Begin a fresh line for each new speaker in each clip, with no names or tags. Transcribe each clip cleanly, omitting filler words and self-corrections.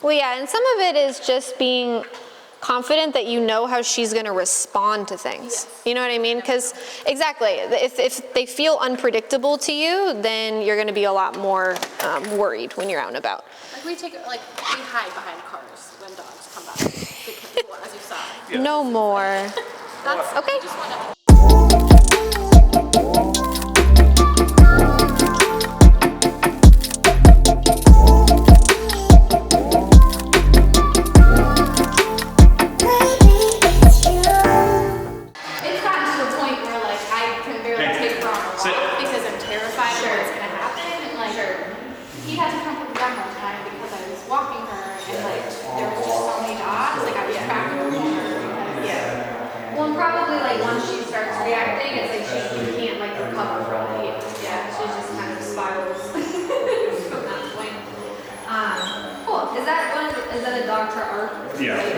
Well, yeah, and some of it is just being confident that you know how she's going to respond to things. Yes. You know what I mean? Because exactly, if they feel unpredictable to you, then you're going to be a lot more worried when you're out and about.
Like we hide behind cars when dogs come by, because, as you saw.
Yeah. No more.
That's okay. Just wanna...
Yeah.
Okay.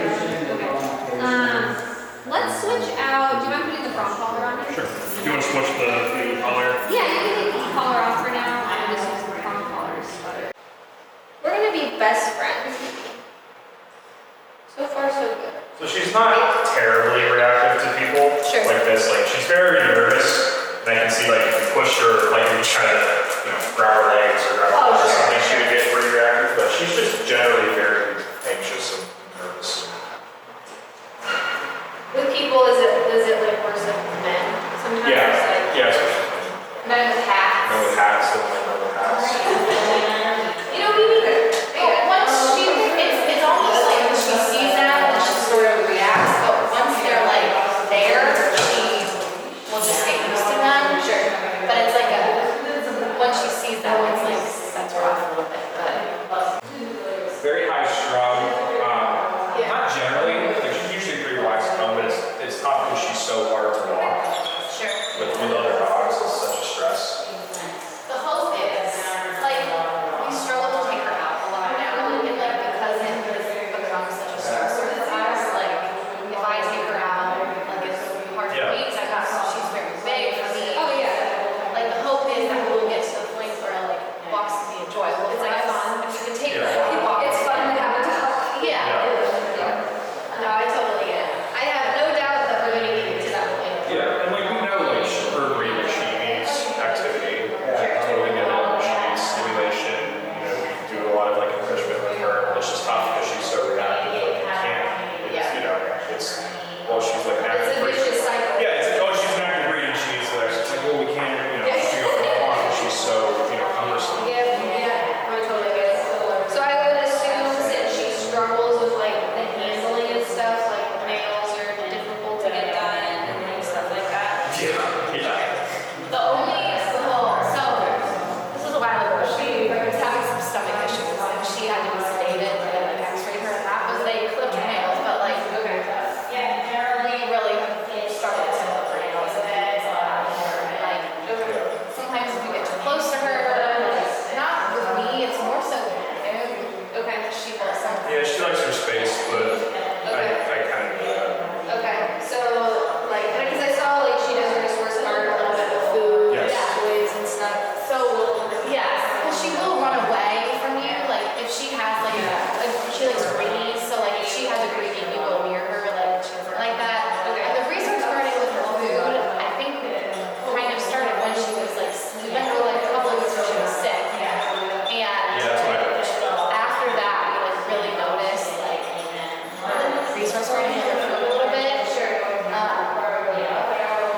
Let's switch out. Do you mind putting the prong collar on here?
Sure. Do you want to switch the collar?
Yeah, you can take the collar off for now and just use the prong collars. We're gonna be best friends. So far, so good.
So she's not terribly reactive to people like this. Like she's very nervous, and I can see like if you push her, like if you try to, grab her legs or grab her or something, she would get pretty reactive. But she's just generally very anxious and nervous.
With people, is it like worse with men? Sometimes
yeah, especially
men with hats.
Men with hats, definitely men with hats.
Me neither. It's almost like when she sees them and she sort of reacts, but once they're like there, she will just get used to them. Sure. But it's like when she sees them, it's like sets her off a little bit. But
very high strung. Not generally. Like she's usually pretty relaxed, but it's tough because she's so hard to walk.
Sure.
With other dogs, it's such a stress.
The hope is like we struggle to take her out a lot now, and like because it has become such a stressor for us. Like if I take her out, like it's hard for me because she's very big for me. Oh yeah. Like the hope is that we'll get to the point where like walks can be enjoyable. It's like fun. If you can take her out, walk. It's fun to have a dog. Yeah. No, I totally get it. I have no doubt that we're going to get to that point.
Yeah, and like we know, like her breed, she needs activity. Totally get it. She needs stimulation. We do a lot of like enrichment with her. It's just tough because she's so reactive. Like you can't. It's she's like an active breed.
It's a vicious cycle.
Yeah, she's an active breed and she's like, we can't, she go on. She's so, cumbersome.
Yeah, I totally get it. So I would assume since she struggles with like the handling and stuff, like nails are difficult to get done and stuff like that.
Yeah.
The only, so this was a while ago, she was having some stomach issues and she had to be sedated and like x-ray her and that was they clipped her nails, but like, we really struggled to clip her nails and things like, sometimes if we get too close to her, not with me, it's more so with him. Okay, she will sometimes.
Yeah, she likes her space, but I kind of do that.
Okay, so like, because I saw like she does resource guard a little bit with food, toys and stuff. So yeah, well she will run away from you. Like if she has like she likes greenies, so like if she has a greenie, you go near her like that. Okay. And the resource guarding with her food, I think kind of started when she was like we went through like a couple of weeks where she was sick. And
that's what I heard.
after that we like really noticed like resource guarding with her food a little bit. Sure.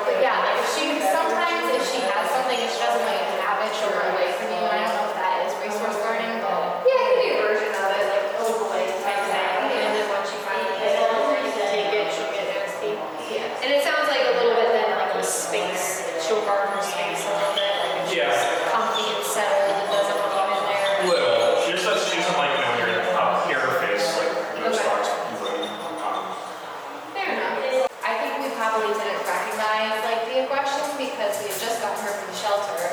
But yeah, like if she has something and she doesn't like have it, she'll run away from you. I don't know if that is resource guarding, but yeah, it can be a version of it, like overlay type thing. And then when she finally gets it, take it, she'll get nasty. Yeah. And it sounds like a little bit then like the space, she'll guard her space a little bit. Like if she's comfy and settled and doesn't want you in there.
Little. She doesn't like when you're up here her face, like starts moving.
Fair enough. I think we probably didn't recognize like the aggression because we had just gotten her from the shelter.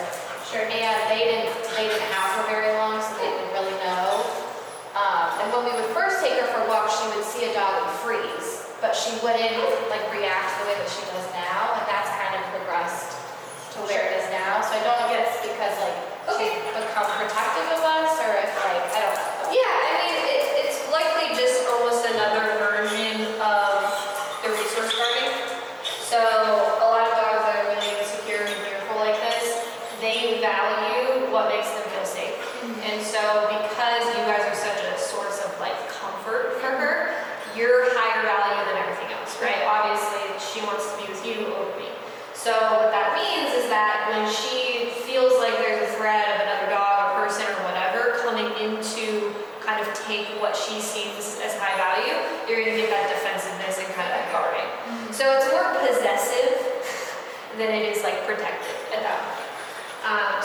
Sure. And they didn't have her very long, so they didn't really know. And when we would first take her for walks, she would see a dog and freeze, but she wouldn't like react the way that she does now, and that's kind of progressed to where it is now. So I don't know if it's because like she's become protective of us, or if like I don't know. Yeah, I mean it's So what that means is that when she feels like there's a threat of another dog or person or whatever coming into kind of take what she sees as high value, you're gonna get that defensiveness and kind of that guarding. So it's more possessive than it is like protective at that point.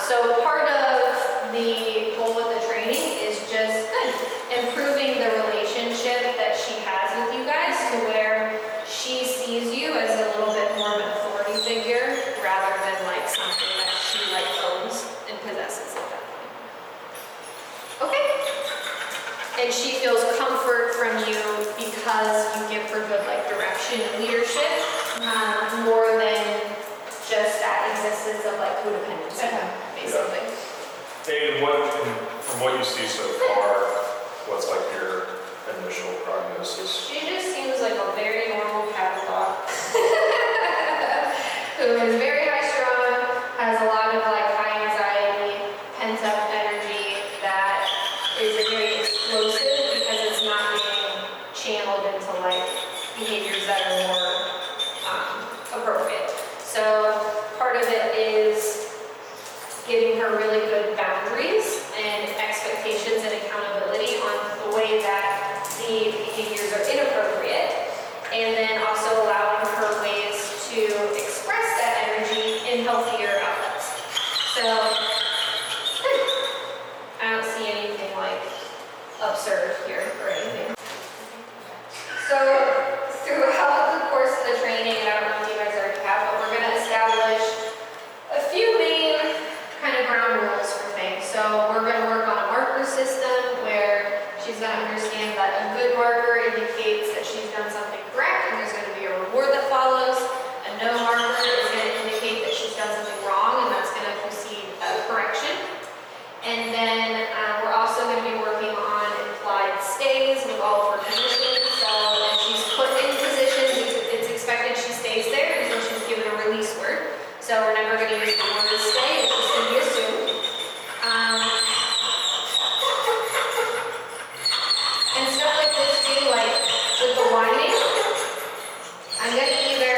So part of the goal with the training is just improving the relationship that she has with you guys to where she sees you as a little bit more of an authority figure rather than like something that she like owns and possesses at that point. Okay. And she feels comfort from you because you give her good like direction and leadership, more than just that existence of like codependency, basically.
Hey, from what you see so far, what's like your initial prognosis?
She just seems like a very normal cattle dog who is very high strung, has a lot of like high anxiety, pent up energy that is very explosive because it's not being channeled into like behaviors that are more appropriate. So part of it is giving her really good boundaries and expectations and accountability on the way that the behaviors are inappropriate, and then also allowing her ways to express that energy in healthier outlets. So I don't see anything like absurd here or anything. So throughout the course of the training, and I don't know if you guys already have, but we're going to establish a few main kind of ground rules for things. So we're going to work on a marker system where she's going to understand that a good marker indicates that she's done something correct and there's going to be a reward that follows. A no marker is going to indicate that she's done something wrong and that's going to precede correction. And then we're also going to be working on implied stays with all of her positions. So if she's put in positions, it's expected she stays there until she's given a release word. So we're never going to use the word to stay, it's just going to be assumed. And stuff like this too, like with the whining, I'm going to either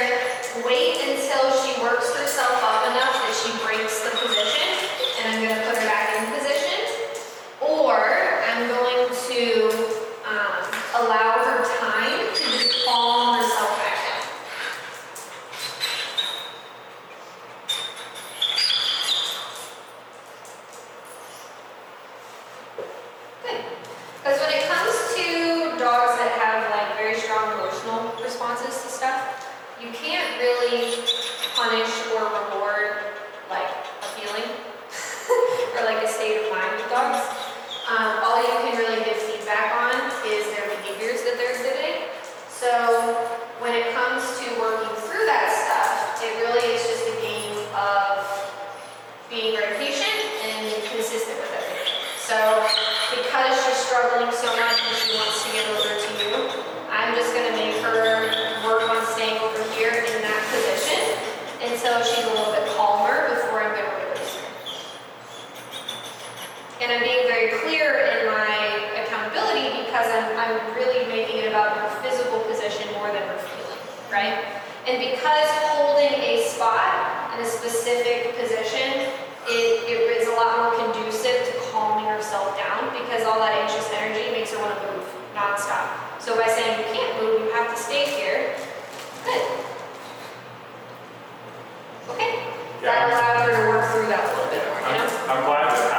wait until she works herself up enough that she breaks the position, and I'm going to put her back in position, or I'm going to allow her time to just calm herself back down. Good. Because when it comes to dogs that have like very strong emotional responses to stuff, you can't really punish or reward like a feeling or like a state of mind with dogs. All you can really give feedback on is their behaviors that they're exhibiting. So when it comes to working through that stuff, it really is just a game of being very patient and consistent with everything. So because she's struggling so much and she wants to get over to you, I'm just going to make her work on staying over here in that position until she's a little bit calmer before I'm going to release her. And I'm being very clear in my accountability because I'm really making it about her physical position more than her feeling, right? And because holding a spot in a specific position, it is a lot more conducive to calming herself down because all that anxious energy makes her want to move nonstop. So by saying you can't move, you have to stay here, good. Okay?
Yeah.
That allowed her to work through that a little bit more, you know?
I'm glad with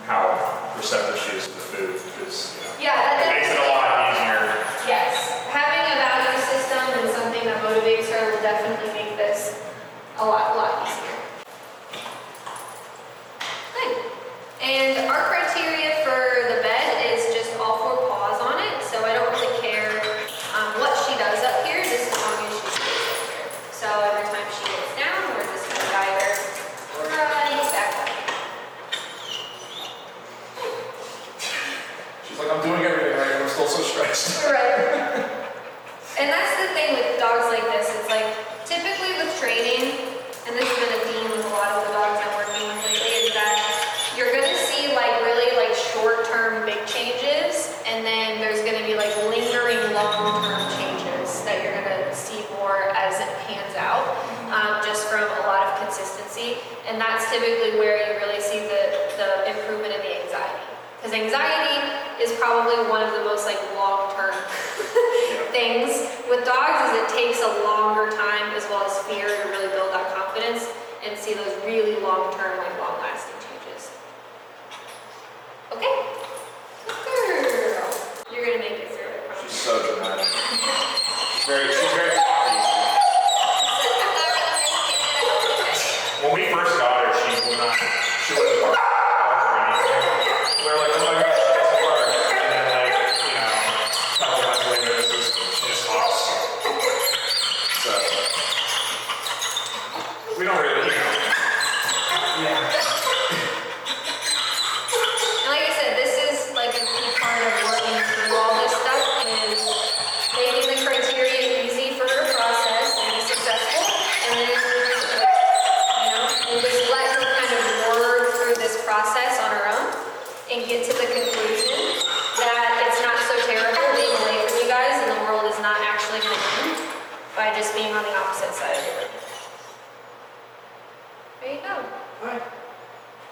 how receptive she is to the food, because
Yeah,
it makes it a lot easier.
Yes. Having a value system and something that motivates her will definitely make this a lot easier. Good. And our criteria for the bed is just all four paws on it, so I don't really care what she does up here, just as long as she stays up here. So every time she gets down, we're just going to guide her right back up.
She's like, I'm doing everything right, and I'm still so stressed.
Right. And that's the thing with dogs like this. It's like, typically with training, and this has been a theme with a lot of the dogs I'm working with lately, is that you're going to see like really like short-term big changes, and then there's going to be like lingering long-term changes that you're going to see more as it pans out. pregnancy, and that's typically where you really see the improvement in the anxiety. Because anxiety is probably one of the most like long-term things with dogs, is it takes a longer time as well as fear to really build that confidence and see those really long-term, like long-lasting changes. Okay. Good girl. You're gonna make it through it.
She's so dramatic. She's very happy. When we first got her, she wouldn't bark or anything. We were like, oh my gosh, she doesn't bark. And then like, you know, a couple months later, she just hops. So, we don't really, you know. Yeah.
And like I said, this is like a key part of working through all this stuff, is making the criteria easy for her process and be successful, and then and just let her kind of work through this process on her own and get to the conclusion that it's not so terrible being away from you guys and the world is not actually going to end by just being on the opposite side of it. There you go.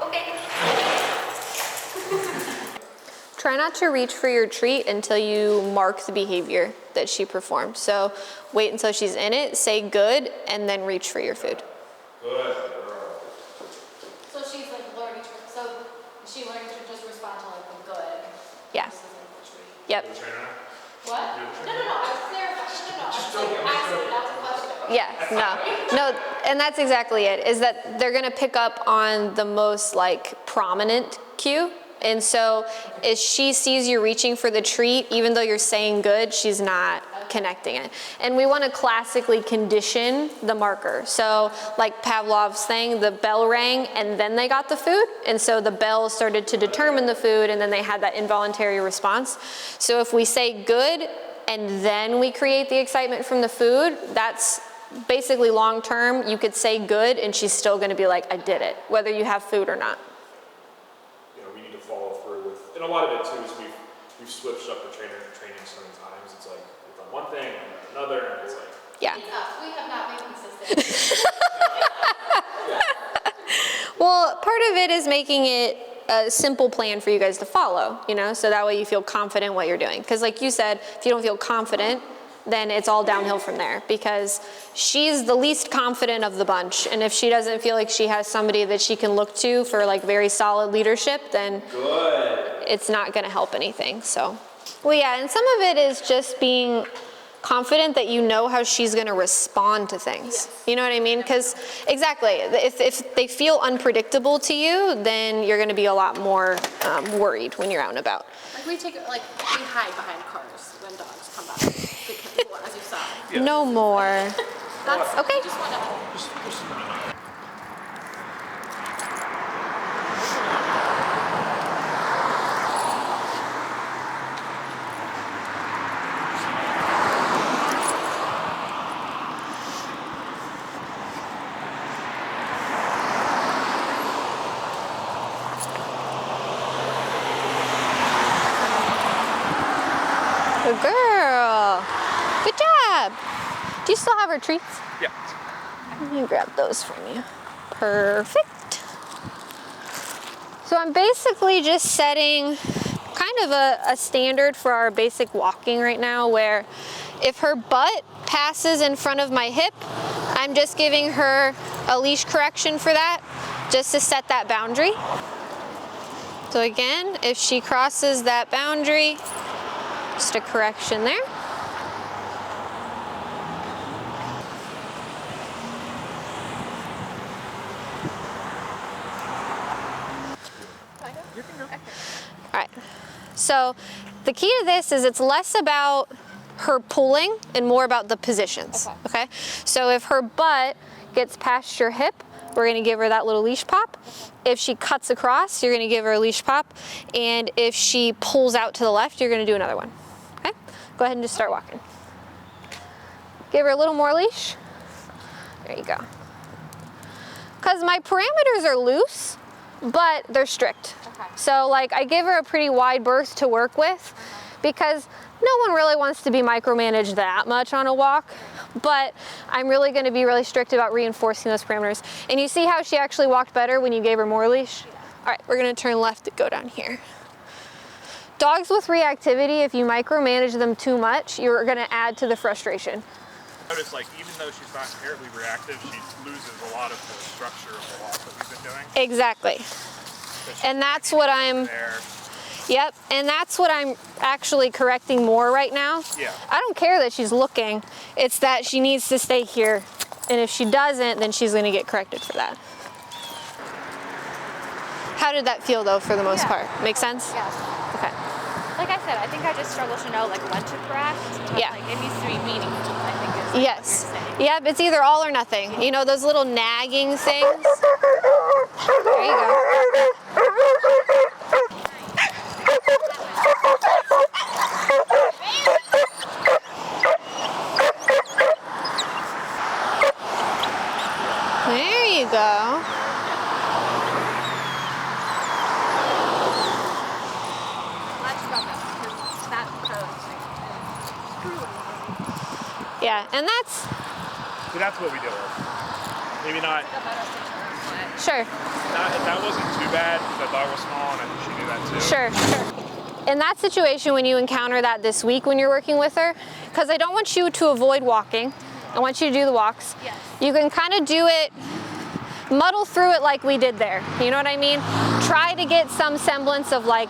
Okay.
Try not to reach for your treat until you mark the behavior that she performed. So wait until she's in it, say good, and then reach for your food.
Good.
So she's like learning to, so is she learning to just respond to like the good?
Yeah.
Versus like the treat?
Yep.
What? No, I was clarifying. No, I was like asking, that was a question.
Yeah, no, and that's exactly it, is that they're gonna pick up on the most like prominent cue. And so if she sees you reaching for the treat, even though you're saying good, she's not connecting it. And we want to classically condition the marker. So like Pavlov's thing, the bell rang and then they got the food. And so the bell started to determine the food and then they had that involuntary response. So if we say good and then we create the excitement from the food, that's basically long term. You could say good and she's still going to be like, I did it, whether you have food or not.
Follow through with, and a lot of it too is we've switched up the training so many times. It's like we've done one thing and then another, and it's like
yeah.
We have not been consistent.
Well, part of it is making it a simple plan for you guys to follow, you know, so that way you feel confident what you're doing. Because like you said, if you don't feel confident, then it's all downhill from there, because she's the least confident of the bunch. And if she doesn't feel like she has somebody that she can look to for like very solid leadership, then it's not going to help anything. So, well, yeah, and some of it is just being confident that you know how she's going to respond to things. Yes. You know what I mean? Because exactly, if they feel unpredictable to you, then you're going to be a lot more worried when you're out and about.
Like we hide behind cars when dogs come by. Because, as you saw.
Yeah.
No more.
That's
okay.
Just
Good girl. Good job. Do you still have her treats?
Yeah.
Let me grab those from you. Perfect. So I'm basically just setting kind of a standard for our basic walking right now, where if her butt passes in front of my hip, I'm just giving her a leash correction for that, just to set that boundary. So again, if she crosses that boundary, just a correction there. All right, so the key to this is it's less about her pulling and more about the positions, okay? So if her butt gets past your hip, we're gonna give her that little leash pop. If she cuts across, you're gonna give her a leash pop. And if she pulls out to the left, you're gonna do another one, okay? Go ahead and just start walking. Give her a little more leash. There you go. Because my parameters are loose, but they're strict. Okay. So like I give her a pretty wide berth to work with because no one really wants to be micromanaged that much on a walk, but I'm really going to be really strict about reinforcing those parameters. And you see how she actually walked better when you gave her more leash? All right, we're going to turn left to go down here. Dogs with reactivity, if you micromanage them too much, you're going to add to the frustration.
Notice, like, even though she's not terribly reactive, she loses a lot of the structure of the walk that we've been doing.
Exactly. And that's what I'm, yep, and that's what I'm actually correcting more right now.
Yeah.
I don't care that she's looking, it's that she needs to stay here. And if she doesn't, then she's gonna get corrected for that. How did that feel though, for the most part? Make sense?
Yeah.
Okay.
Like I said, I think I just struggle to know like when to correct. But,
Yeah.
Like it needs to be meaningful, I think is like,
Yes.
what you're saying.
Yep, it's either all or nothing. You know, those little nagging things. There you go. There you go.
Let's stop it because that curves.
Yeah, and that's,
So that's what we deal with. Maybe not,
sure.
that wasn't too bad because that dog was small and I think she knew that too.
Sure, sure. In that situation, when you encounter that this week when you're working with her, because I don't want you to avoid walking, I want you to do the walks.
Yes.
You can kind of do it, muddle through it like we did there. You know what I mean? Try to get some semblance of like,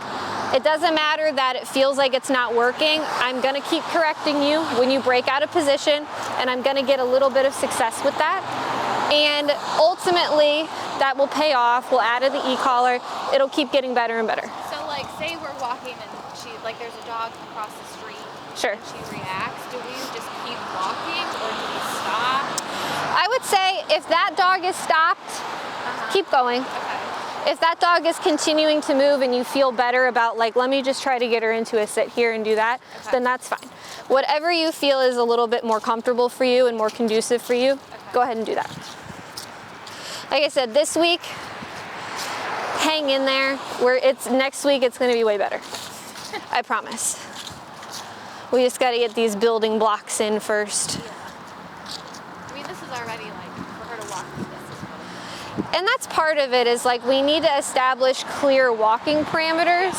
it doesn't matter that it feels like it's not working. I'm gonna keep correcting you when you break out of position, and I'm gonna get a little bit of success with that. And ultimately, that will pay off. We'll add to the e-collar. It'll keep getting better and better.
So like say we're walking and she like there's a dog across the street
Sure.
and she reacts. Do we just keep walking or do we stop?
I would say if that dog is stopped, keep going.
Okay.
If that dog is continuing to move and you feel better about like, let me just try to get her into a sit here and do that, then that's fine. Whatever you feel is a little bit more comfortable for you and more conducive for you, go ahead and do that. Like I said, this week, hang in there. Next week, it's gonna be way better. I promise. We just gotta get these building blocks in first.
I mean this is already like for her to walk through this is really
And that's part of it, is like we need to establish clear walking parameters,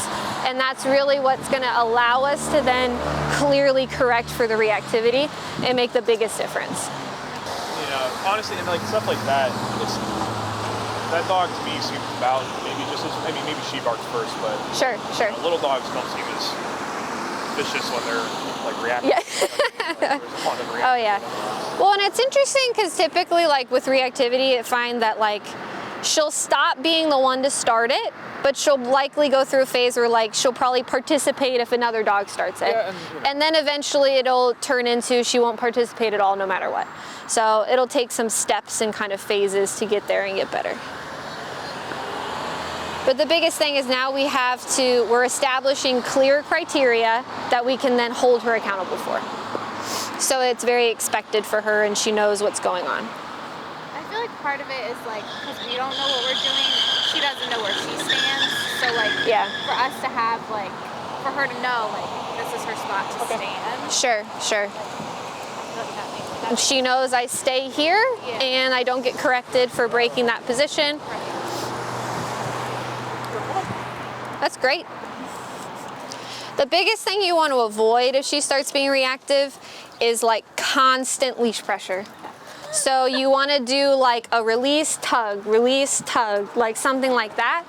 and that's really what's gonna allow us to then clearly correct for the reactivity and make the biggest difference.
You know, honestly, and like stuff like that, that dog to me seems about maybe just as, I mean, maybe she barks first, but
Sure, sure.
you know, little dogs don't seem as vicious when they're like reacting.
Yeah.
Oh
Oh yeah. Well, and it's interesting because typically like with reactivity, I find that like she'll stop being the one to start it, but she'll likely go through a phase where like she'll probably participate if another dog starts it.
Yeah,
and then eventually it'll turn into she won't participate at all no matter what. So it'll take some steps and kind of phases to get there and get better. But the biggest thing is now we're establishing clear criteria that we can then hold her accountable for. So it's very expected for her and she knows what's going on.
I feel like part of it is like because we don't know what we're doing, she doesn't know where she stands. So like for us to have like for her to know like this is her spot to stand.
Sure, sure.
I feel like that
And she knows I stay here and I don't get corrected for breaking that position. That's great. The biggest thing you want to avoid if she starts being reactive is like constant leash pressure. So you want to do like a release, tug, like something like that,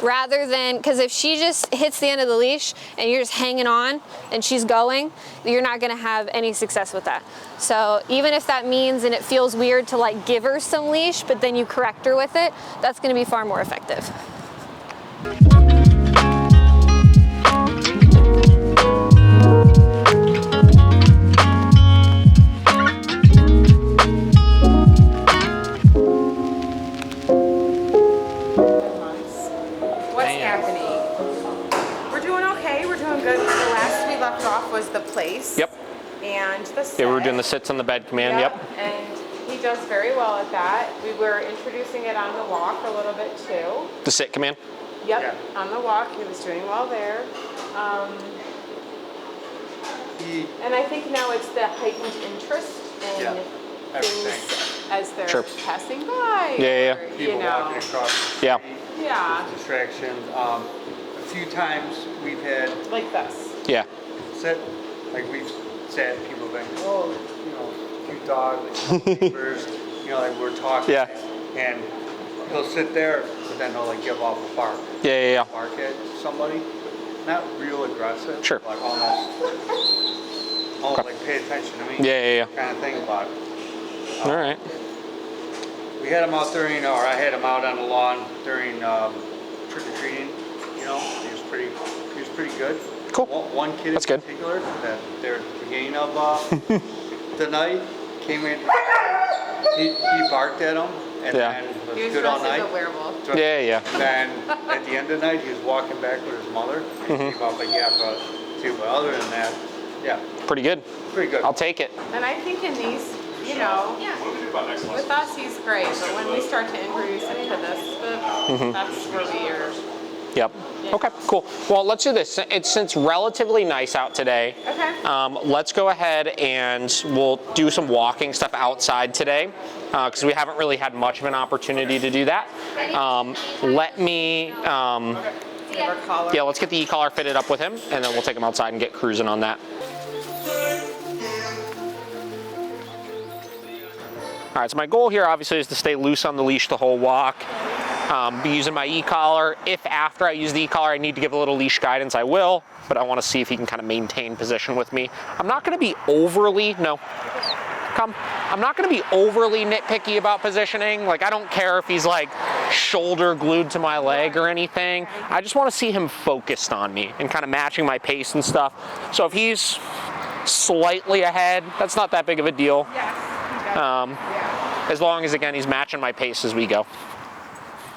rather than, because if she just hits the end of the leash and you're just hanging on and she's going, you're not going to have any success with that. So even if that means, and it feels weird to like give her some leash, but then you correct her with it, that's going to be far more effective.
Was the place.
Yep.
And the sit.
Yeah, we were doing the sits on the bed command. Yep.
And he does very well at that. We were introducing it on the walk a little bit too.
The sit command.
Yep. On the walk, he was doing well there. And I think now it's the heightened interest in things as they're passing by.
Yeah.
Or,
People
you know.
walking across the street.
Yeah.
Distractions. A few times we've had
Like this.
Yeah.
we've sat and people have been, oh, you know, cute dog, like neighbors, you know, like we're talking.
Yeah.
And he'll sit there, but then he'll like give off a bark.
Yeah.
Bark at somebody. Not real aggressive.
Sure.
Like almost like pay attention to me.
Yeah.
Kind of thing about it.
All right.
We had him out during, or I had him out on the lawn during trick or treating. You know, he was pretty good.
Cool.
One kid in
That's good.
particular that they're at the beginning of the night came in. He barked at him and then
He was
good all
dressed as
night.
a werewolf.
Yeah.
And then at the end of the night, he was walking back with his mother. He came up like too, but other than that, yeah,
Pretty good.
pretty good.
I'll take it.
And I think in these, you know, with us he's great, but when we start to introduce him to this book, that's where we are.
Yep. Okay, cool. Well, let's do this. Since relatively nice out today, let's go ahead and we'll do some walking stuff outside today because we haven't really had much of an opportunity to do that. Let me, let's get the e-collar fitted up with him and then we'll take him outside and get cruising on that. All right, so my goal here obviously is to stay loose on the leash the whole walk. Be using my e-collar. If after I use the e-collar I need to give a little leash guidance, I will, but I want to see if he can kind of maintain position with me. I'm not going to be overly, I'm not going to be overly nitpicky about positioning. Like, I don't care if he's like shoulder glued to my leg or anything. I just want to see him focused on me and kind of matching my pace and stuff. So if he's slightly ahead, that's not that big of a deal. As long as, again, he's matching my pace as we go.
Did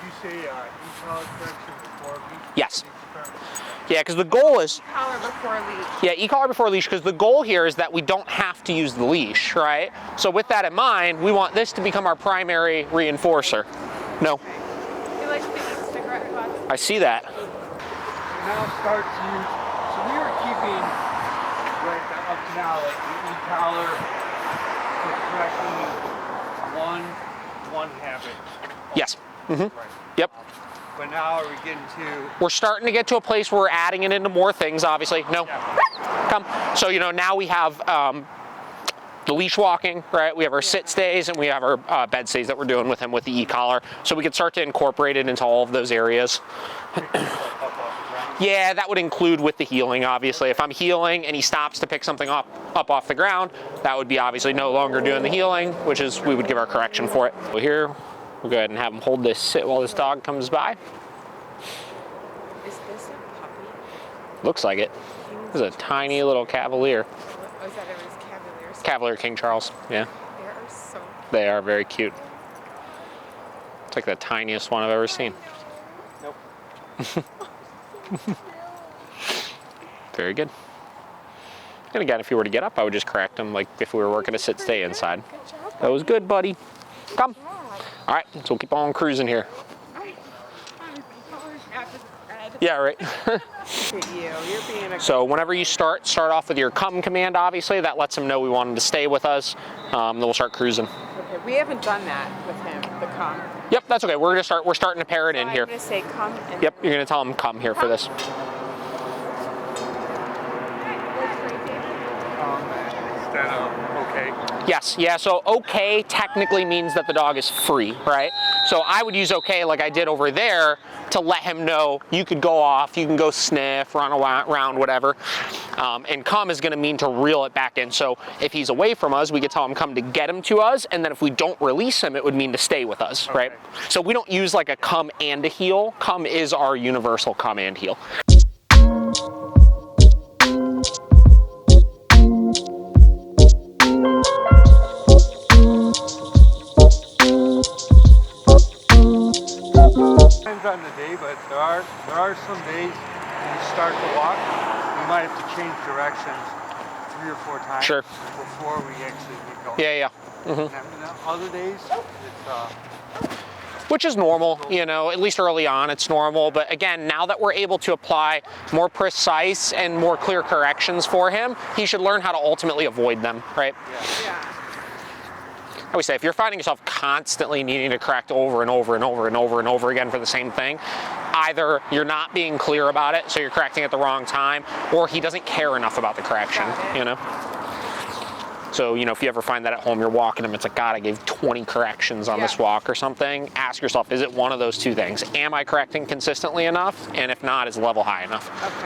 you say e-collar correction before leash?
Yes. Yeah, because the goal is...
E-collar before leash.
Yeah, e-collar before leash, because the goal here is that we don't have to use the leash, right? So with that in mind, we want this to become our primary reinforcer. No.
He likes to eat cigarette butts.
I see that.
Now start to use, so we were keeping right up to now like the e-collar for correcting one habit.
Yes.
Right.
Yep.
But now are we getting to...
We're starting to get to a place where we're adding it into more things, obviously. No. Come. So, now we have the leash walking, right? We have our sit stays and we have our bed stays that we're doing with him with the e-collar. So we can start to incorporate it into all of those areas. Yeah, that would include with the heeling, obviously. If I'm heeling and he stops to pick something up off the ground, that would be obviously no longer doing the heeling, which is we would give our correction for it. So here, we'll go ahead and have him hold this sit while this dog comes by.
Is this a puppy?
Looks like it. This is a tiny little Cavalier.
Oh, is that it was Cavaliers?
Cavalier King Charles, yeah.
They are so cute.
They are very cute. It's like the tiniest one I've ever seen.
Nope.
Very good. And again, if he were to get up, I would just correct him like if we were working a sit stay inside. That was good, buddy. Come. All right, so we'll keep on cruising here. Yeah, right.
Look at you. You're being a
So whenever you start off with your come command, obviously, that lets him know we want him to stay with us. Then we'll start cruising.
Okay, we haven't done that with him, the come.
Yep, that's okay. We're starting to pair it in here.
I'm gonna say come and
Yep, you're gonna tell him come here for this.
Instead of okay.
Yes, yeah, so okay technically means that the dog is free, right? So I would use okay like I did over there to let him know you could go off, you can go sniff, run around, whatever. And come is gonna mean to reel it back in. So if he's away from us, we could tell him come to get him to us, and then if we don't release him, it would mean to stay with us, right? So we don't use like a come and a heel. Come is our universal come and heel.
Depends on the day, but there are some days when you start to walk, you might have to change directions 3 or 4 times
Sure.
before we actually get going.
Yeah.
And then other days, it's
which is normal, you know, at least early on it's normal. But again, now that we're able to apply more precise and more clear corrections for him, he should learn how to ultimately avoid them, right?
Yeah.
I would say if you're finding yourself constantly needing to correct over and over and over and over and over again for the same thing, either you're not being clear about it, so you're correcting at the wrong time, or he doesn't care enough about the correction, you know? So, you know, if you ever find that at home, you're walking him, it's like, God, I gave 20 corrections on this walk or something, ask yourself, is it one of those two things? Am I correcting consistently enough? And if not, is the level high enough?
Okay.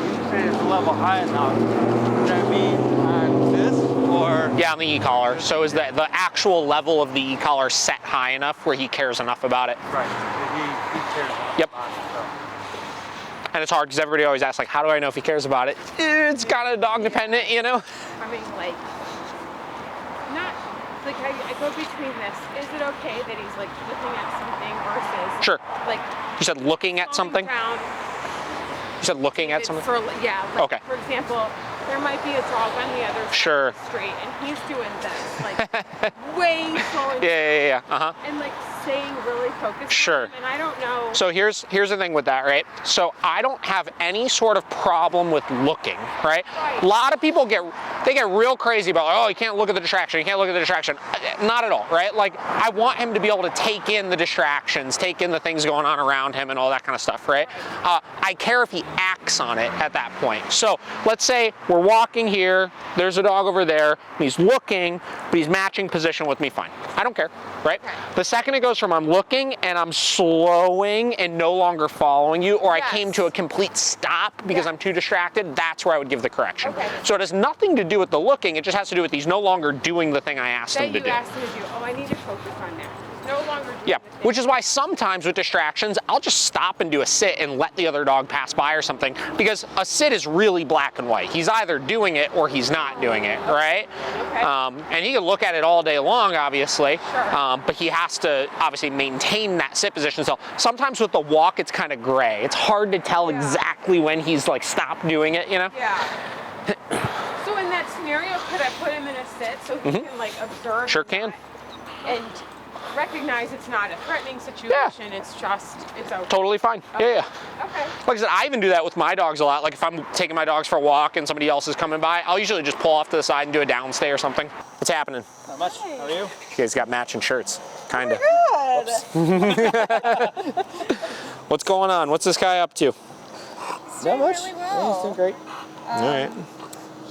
You say it's level high enough. Does that mean on this or?
Yeah, on the e-collar. So is the actual level of the e-collar set high enough where he cares enough about it?
Right. He cares enough
Yep.
about it, so.
And it's hard because everybody always asks, like, how do I know if he cares about it? It's kind of dog dependent, you know?
I mean, like, not, like, I go between this. Is it okay that he's, like, looking at something versus,
Sure.
like,
You said looking at something?
down,
You said looking at something?
for, yeah, like,
Okay.
for example, there might be a dog on the other
Sure.
side of the street, and he's doing this, like, way slowing
Yeah. Uh-huh.
and, like, staying really focused
Sure.
on him, and I don't know.
So here's the thing with that, right? So I don't have any sort of problem with looking, right?
Right.
A lot of people get real crazy about, oh, you can't look at the distraction, you can't look at the distraction. Not at all, right? Like, I want him to be able to take in the distractions, take in the things going on around him and all that kind of stuff, right? I care if he acts on it at that point. So let's say we're walking here, there's a dog over there, and he's looking, but he's matching position with me, fine. I don't care, right? The second it goes from I'm looking and I'm slowing and no longer following you, or I came to a complete stop because I'm too distracted, that's where I would give the correction. So it has nothing to do with the looking, it just has to do with he's no longer doing the thing I asked him to do.
Asked him to do. Oh, I need to focus on that. He's no longer doing
Yeah,
the thing.
which is why sometimes with distractions, I'll just stop and do a sit and let the other dog pass by or something, because a sit is really black and white. He's either doing it or he's not doing it, right? And he can look at it all day long, obviously, but he has to obviously maintain that sit position. So sometimes with the walk, it's kind of gray. It's hard to tell exactly when he's like stopped doing it, you know?
So in that scenario, could I put him in a sit so he can like observe?
Sure can.
And recognize it's not a threatening situation. It's just, it's okay.
Totally fine. Yeah.
Okay.
Like I said, I even do that with my dogs a lot. Like if I'm taking my dogs for a walk and somebody else is coming by, I'll usually just pull off to the side and do a downstay or something. What's happening?
Not much. How are you?
You guys got matching shirts, kinda. What's going on? What's this guy up to?
Not much.
Really
Yeah,
well.
he's doing great.
All right.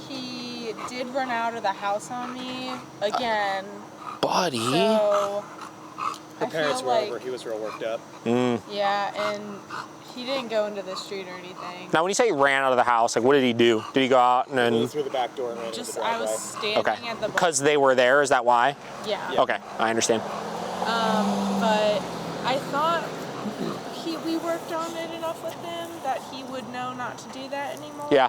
He did run out of the house on me again.
Buddy.
So
The
I
parents
feel
were
like,
over. He was real worked up.
yeah, and he didn't go into the street or anything.
Now, when you say he ran out of the house, like what did he do? Did he go out and
He
then?
flew through the back door and ran into
Just
the
I
driveway.
was standing
Okay.
at the
Because they were there. Is that why?
yeah.
Okay, I understand.
But I thought we worked on it enough with him that he would know not to do that anymore.
Yeah.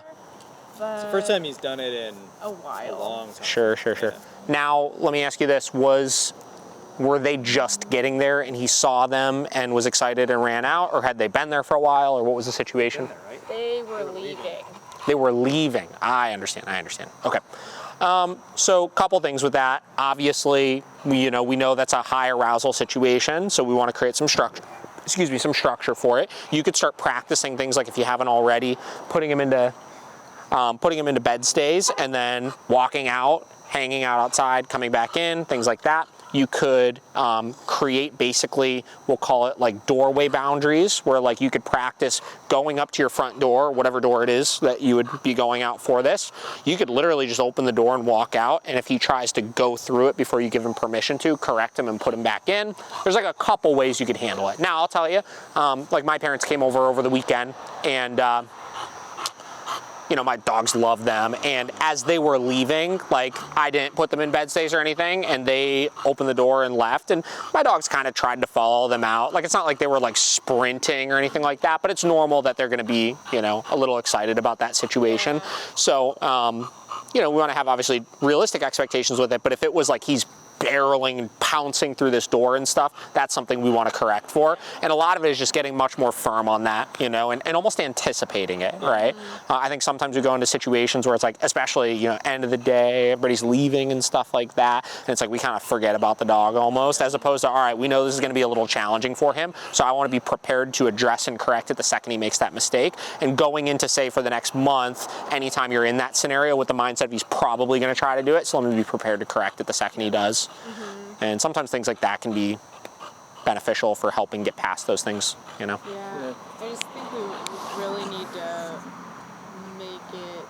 But
It's the first time he's done it in
a
a
while.
long time.
Sure.
Yeah.
Now, let me ask you this: were they just getting there and he saw them and was excited and ran out, or had they been there for a while, or what was the situation?
They were leaving.
They were leaving. I understand. Okay. So, couple things with that. Obviously, we know that's a high arousal situation, so we want to create some structure. Some structure for it. You could start practicing things like, if you haven't already, putting him into bed stays and then walking out, hanging out outside, coming back in, things like that. You could create basically, we'll call it like doorway boundaries, where like you could practice going up to your front door, whatever door it is that you would be going out for this. You could literally just open the door and walk out, and if he tries to go through it before you give him permission to, correct him and put him back in. There's like a couple ways you could handle it. Now, I'll tell you, like my parents came over the weekend, and my dogs love them, and as they were leaving, like, I didn't put them in bed stays or anything, and they opened the door and left, and my dogs kind of tried to follow them out. Like, it's not like they were like sprinting or anything like that, but it's normal that they're going to be, a little excited about that situation. So, we want to have obviously realistic expectations with it, but if it was like he's barreling and pouncing through this door and stuff, that's something we want to correct for. And a lot of it is just getting much more firm on that, you know, and almost anticipating it, right? I think sometimes we go into situations where it's like, especially, you know, end of the day, everybody's leaving and stuff like that, and it's like we kind of forget about the dog almost, as opposed to, all right, we know this is going to be a little challenging for him, so I want to be prepared to address and correct it the second he makes that mistake. And going into, say, for the next month, anytime you're in that scenario with the mindset of he's probably going to try to do it, so let me be prepared to correct it the second he does. And sometimes things like that can be beneficial for helping get past those things, you know?
Yeah. I just think we really need to make it,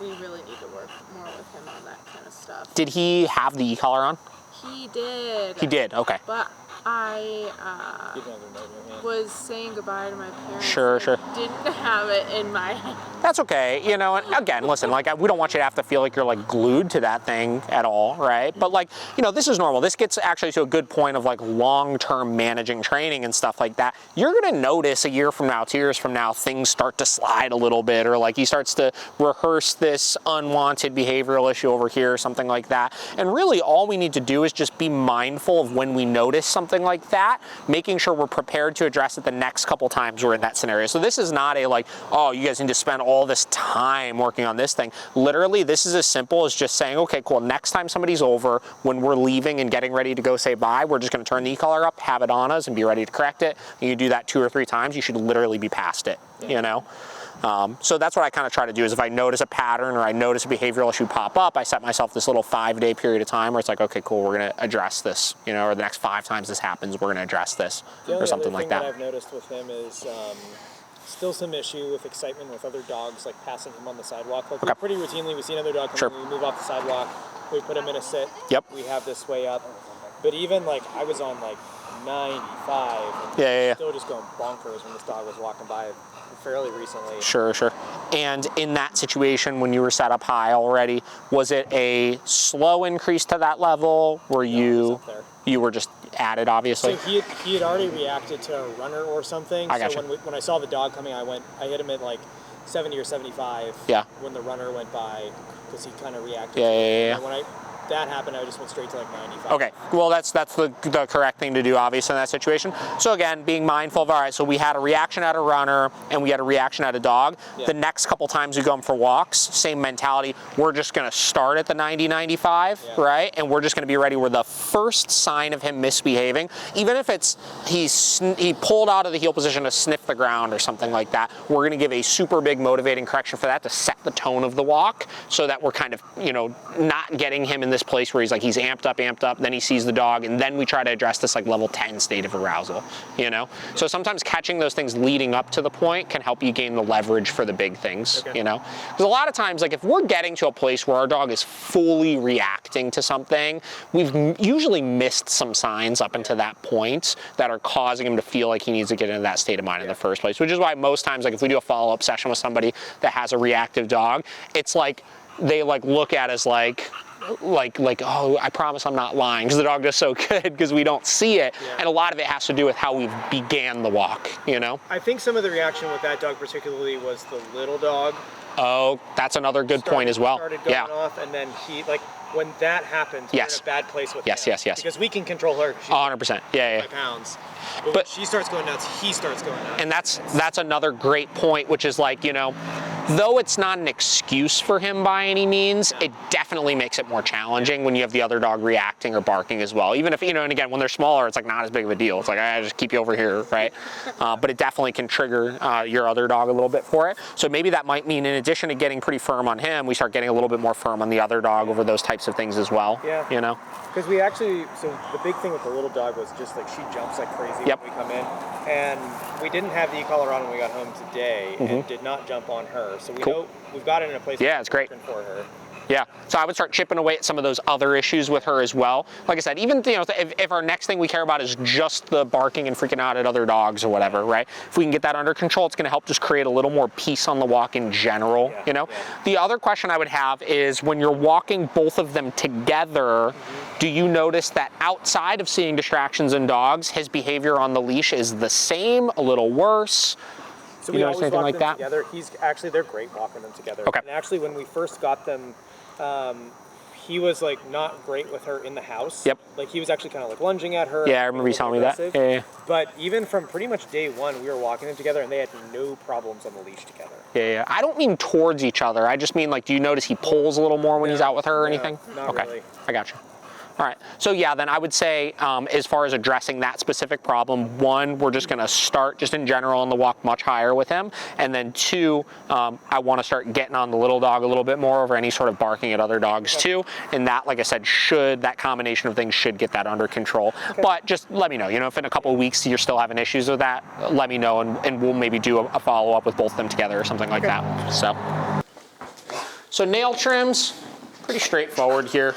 we really need to work more with him on that kind of stuff.
Did he have the e-collar on?
He did.
He did, okay.
But I was saying goodbye to my parents.
Sure.
Didn't have it in my hand.
That's okay, you know, and again, listen, like, we don't want you to have to feel like you're, like, glued to that thing at all, right? But, like, you know, this is normal. This gets actually to a good point of, like, long-term managing training and stuff like that. You're going to notice a year from now, 2 years from now, things start to slide a little bit, or, like, he starts to rehearse this unwanted behavioral issue over here or something like that. And really, all we need to do is just be mindful of when we notice something like that, making sure we're prepared to address it the next couple times we're in that scenario. So this is not a, like, oh, you guys need to spend all this time working on this thing. Literally, this is as simple as just saying, okay, cool, next time somebody's over, when we're leaving and getting ready to go say bye, we're just going to turn the e-collar up, have it on us, and be ready to correct it. And you do that 2 or 3 times, you should literally be past it, you know? So that's what I kind of try to do, is if I notice a pattern or I notice a behavioral issue pop up, I set myself this little 5-day period of time where it's like, okay, cool, we're going to address this, you know, or the next 5 times this happens, we're going to address this, or something like that.
The only other thing that I've noticed with him is still some issue with excitement with other dogs, like passing him on the sidewalk. Like, pretty routinely, we see another dog come in, we move off the sidewalk, we put him in a sit, we have this way up. But even, like, I was on, like, 95, and still just going bonkers when this dog was walking by fairly recently.
Sure. And in that situation, when you were set up high already, was it a slow increase to that level? Were you were just at it, obviously?
So he had already reacted to a runner or something.
I gotcha.
So when I saw the dog coming, I hit him at like 70 or 75 when the runner went by, because he kind of reacted. And when that happened, I just went straight to like 95.
Okay, well that's the correct thing to do, obviously, in that situation. So again, being mindful of, all right, so we had a reaction at a runner and we had a reaction at a dog. The next couple times we go for walks, same mentality, we're just gonna start at the 90-95, right? And we're just gonna be ready where the first sign of him misbehaving, even if it's he pulled out of the heel position to sniff the ground or something like that, we're gonna give a super big motivating correction for that to set the tone of the walk, so that we're kind of, you know, not getting him in this place where he's amped up, then he sees the dog, and then we try to address this like level 10 state of arousal, you know? So sometimes catching those things leading up to the point can help you gain the leverage for the big things, you know? Because a lot of times, like, if we're getting to a place where our dog is fully reacting to something, we've usually missed some signs up until that point that are causing him to feel like he needs to get into that state of mind in the first place, which is why most times, like, if we do a follow-up session with somebody that has a reactive dog, it's like they like look at us like, oh, I promise I'm not lying, because the dog does so good because we don't see it. And a lot of it has to do with how we began the walk, you know?
I think some of the reaction with that dog particularly was the little dog.
Oh, that's another good point as well.
Started going off, and then he, like, when that happens, we're in a bad place with him.
Yes.
Because we can control her.
100%. 5
pounds. But when she starts going nuts, he starts going nuts.
And that's another great point, which is like, you know, though it's not an excuse for him by any means, it definitely makes it more challenging when you have the other dog reacting or barking as well. Even if, you know, and again, when they're smaller, it's like not as big of a deal. It's like, I just keep you over here, right? But it definitely can trigger your other dog a little bit for it. So maybe that might mean, in addition to getting pretty firm on him, we start getting a little bit more firm on the other dog over those types of things as well. You know?
Because we actually, so the big thing with the little dog was just like she jumps like crazy when we come in. And we didn't have the e-collar on when we got home today, and did not jump on her. So we know we've got it in a place
it's great
for her.
Yeah, so I would start chipping away at some of those other issues with her as well. Like I said, even, you know, if our next thing we care about is just the barking and freaking out at other dogs or whatever, right? If we can get that under control, it's gonna help just create a little more peace on the walk in general, you know? The other question I would have is, when you're walking both of them together, do you notice that outside of seeing distractions in dogs, his behavior on the leash is the same, a little worse?
So we always walk them together. They're great walking them together. And actually, when we first got them, he was like not great with her in the house.
Yep.
Like he was actually kind of like lunging at her.
Yeah, I remember you telling me that. Yeah.
But even from pretty much day one, we were walking them together and they had no problems on the leash together.
Yeah. I don't mean towards each other. I just mean like, do you notice he pulls a little more when he's out with her or anything?
Not really.
I got you. All right, so yeah, then I would say as far as addressing that specific problem, one, we're just gonna start just in general on the walk much higher with him. And then two, I wanna start getting on the little dog a little bit more over any sort of barking at other dogs too. And that, like I said, that combination of things should get that under control. But just let me know, if in a couple of weeks you're still having issues with that, let me know and we'll maybe do a follow-up with both of them together or something like that, So nail trims, pretty straightforward here.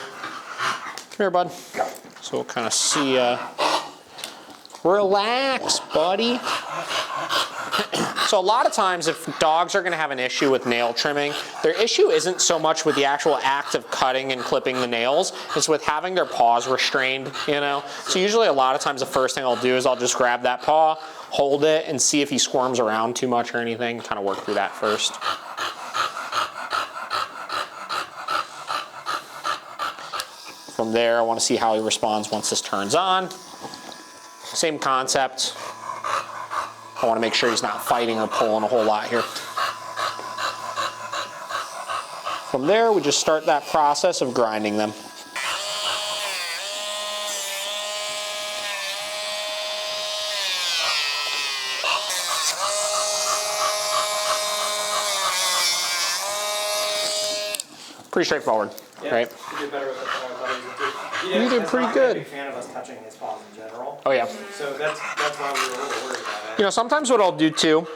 Come here, bud. So we'll kind of see, relax, buddy. So a lot of times if dogs are gonna have an issue with nail trimming, their issue isn't so much with the actual act of cutting and clipping the nails, it's with having their paws restrained, So usually a lot of times the first thing I'll do is I'll just grab that paw, hold it, and see if he squirms around too much or anything, kind of work through that first. From there, I want to see how he responds once this turns on. Same concept. I want to make sure he's not fighting or pulling a whole lot here. From there, we just start that process of grinding them. Pretty straightforward, right?
You did better with it than I thought he would do.
You did pretty good.
I'm a big fan of us touching his paws in general.
Oh yeah.
So that's why we were a little worried about it.
Sometimes what I'll do too,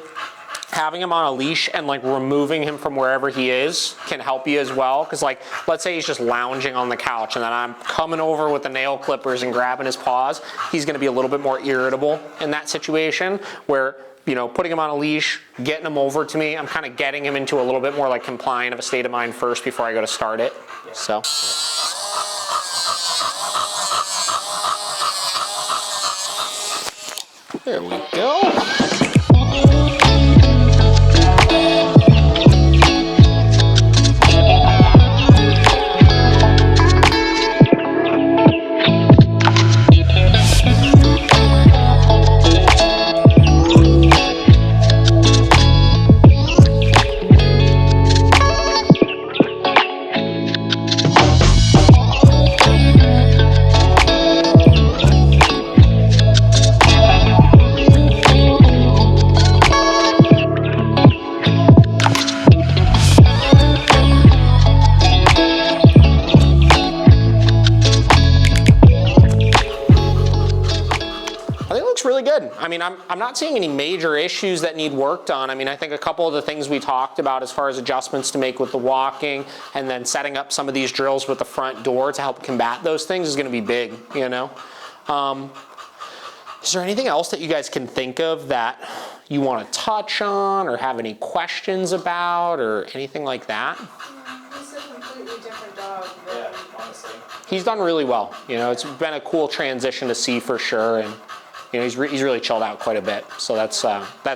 having him on a leash and like removing him from wherever he is can help you as well. Because like, let's say he's just lounging on the couch and then I'm coming over with the nail clippers and grabbing his paws, he's gonna be a little bit more irritable in that situation where, putting him on a leash, getting him over to me, I'm kind of getting him into a little bit more like compliant of a state of mind first before I go to start it. So. There we go. I mean, I'm not seeing any major issues that need worked on. I mean, I think a couple of the things we talked about as far as adjustments to make with the walking and then setting up some of these drills with the front door to help combat those things is going to be big, Is there anything else that you guys can think of that you want to touch on or have any questions about or anything like that?
He's a completely different dog.
Yeah, honestly.
He's done really well. It's been a cool transition to see for sure. And he's really chilled out quite a bit, so that's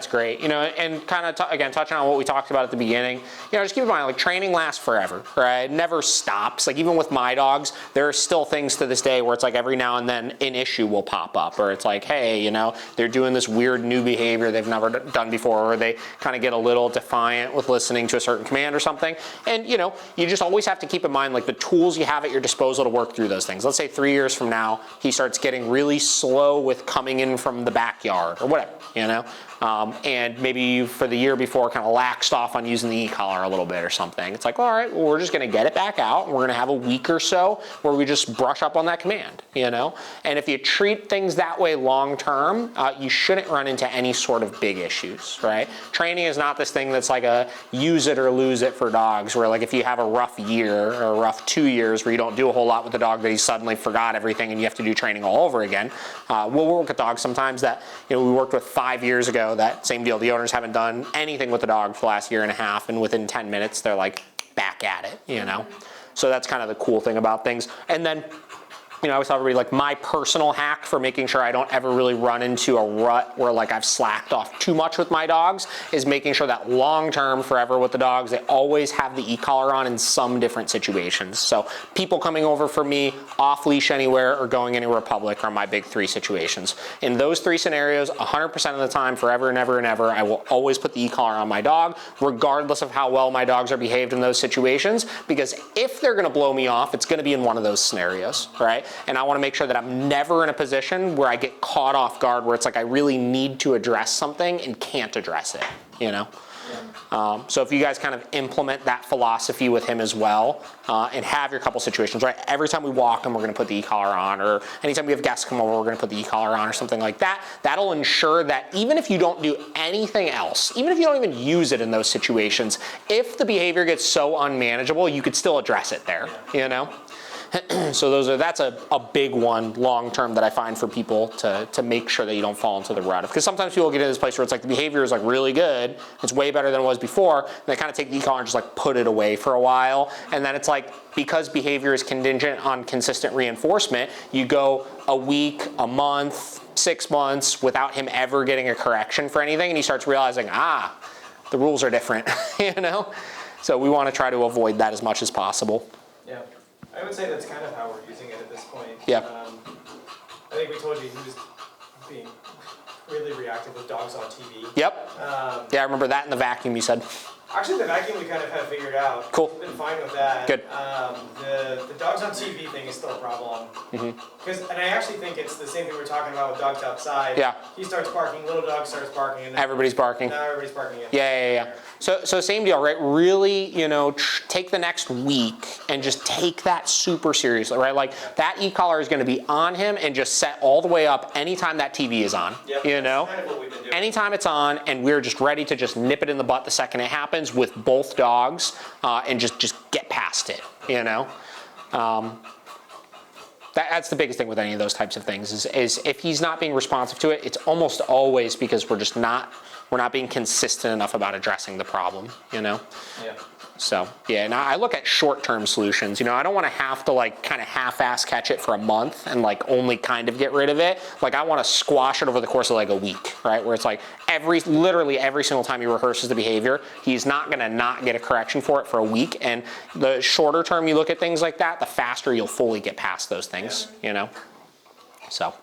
great. And kind of again touching on what we talked about at the beginning. Just keep in mind, like training lasts forever, right? It never stops. Like even with my dogs, there are still things to this day where it's like every now and then an issue will pop up, or it's like, hey, they're doing this weird new behavior they've never done before, or they kind of get a little defiant with listening to a certain command or something. And you just always have to keep in mind like the tools you have at your disposal to work through those things. Let's say 3 years from now, he starts getting really slow with coming in from the backyard or whatever, and maybe for the year before kind of laxed off on using the Ecollar a little bit or something. It's like, all right, well, we're just going to get it back out and we're going to have a week or so where we just brush up on that command, And if you treat things that way long term, you shouldn't run into any sort of big issues, right? Training is not this thing that's like a use it or lose it for dogs where like if you have a rough year or a rough 2 years where you don't do a whole lot with the dog that he suddenly forgot everything and you have to do training all over again. We'll work with dogs sometimes that we worked with 5 years ago, that same deal. The owners haven't done anything with the dog for the last year and a half, and within 10 minutes they're like back at it, So that's kind of the cool thing about things. And then you know, I always tell everybody, like, my personal hack for making sure I don't ever really run into a rut where like I've slacked off too much with my dogs is making sure that long term, forever with the dogs, they always have the e-collar on in some different situations. So people coming over for me, off leash anywhere, or going anywhere public are my big 3 situations. In those 3 scenarios, 100% of the time, forever and ever and ever, I will always put the e-collar on my dog, regardless of how well my dogs are behaved in those situations, because if they're gonna blow me off, it's gonna be in one of those scenarios, right? And I wanna make sure that I'm never in a position where I get caught off guard, where it's like I really need to address something and can't address it, you know? So if you guys kind of implement that philosophy with him as well, and have your couple situations, right? Every time we walk him, we're gonna put the e-collar on, or anytime we have guests come over, we're gonna put the e-collar on or something like that. That'll ensure that even if you don't do anything else, even if you don't even use it in those situations, if the behavior gets so unmanageable, you could still address it there, you know? So that's a big one long term that I find for people to make sure that you don't fall into the rut. Because sometimes people get in this place where it's like the behavior is like really good, it's way better than it was before, and they kind of take the e-collar and just like put it away for a while, and then it's like, because behavior is contingent on consistent reinforcement, you go a week, a month, 6 months without him ever getting a correction for anything, and he starts realizing, the rules are different, you know? So we want to try to avoid that as much as possible.
Yeah. I would say that's kind of how we're using it at this point.
Yeah.
I think we told you he was being really reactive with dogs on TV.
Yep. Yeah, I remember that in the vacuum you said.
Actually, the vacuum we kind of have figured out.
Cool.
We've been fine with that.
Good.
The dogs on TV thing is still a problem. And I actually think it's the same thing we were talking about with dogs outside.
Yeah.
He starts barking, little dog starts barking. And
Everybody's barking.
Now everybody's barking.
Yeah. So same deal, right? Really, you know, take the next week and just take that super seriously, right? Like that e-collar is going to be on him and just set all the way up anytime that TV is on.
Yep,
you know,
that's kind of what we've been doing.
Anytime it's on, and we're just ready to just nip it in the butt the second it happens with both dogs, and just get past it. You know. That's the biggest thing with any of those types of things is if he's not being responsive to it, it's almost always because we're not being consistent enough about addressing the problem, you know?
Yeah.
So, yeah, and I look at short-term solutions. You know, I don't want to have to like kind of half-ass catch it for a month and like only kind of get rid of it. Like I want to squash it over the course of like a week, right? Where it's like literally every single time he rehearses the behavior, he's not going to not get a correction for it for a week. And the shorter term you look at things like that, the faster you'll fully get past those things, you know? So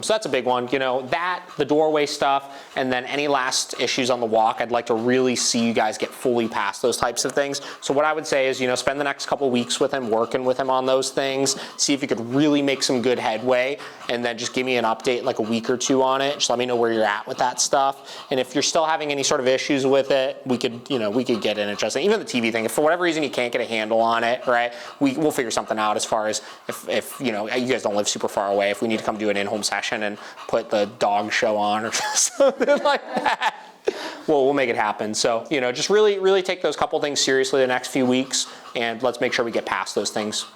that's a big one, you know, the doorway stuff, and then any last issues on the walk, I'd like to really see you guys get fully past those types of things. So what I would say is, you know, spend the next couple weeks with him, working with him on those things, see if you could really make some good headway, and then just give me an update like a week or 2 on it. Just let me know where you're at with that stuff. And if you're still having any sort of issues with it, we could get in adjusting. Even the TV thing, if for whatever reason you can't get a handle on it, right, we'll figure something out as far as if you know, you guys don't live super far away, if we need to come do an in-home session and put the dog show on or something like that, we'll make it happen. So, you know, just really take those couple things seriously the next few weeks, and let's make sure we get past those things.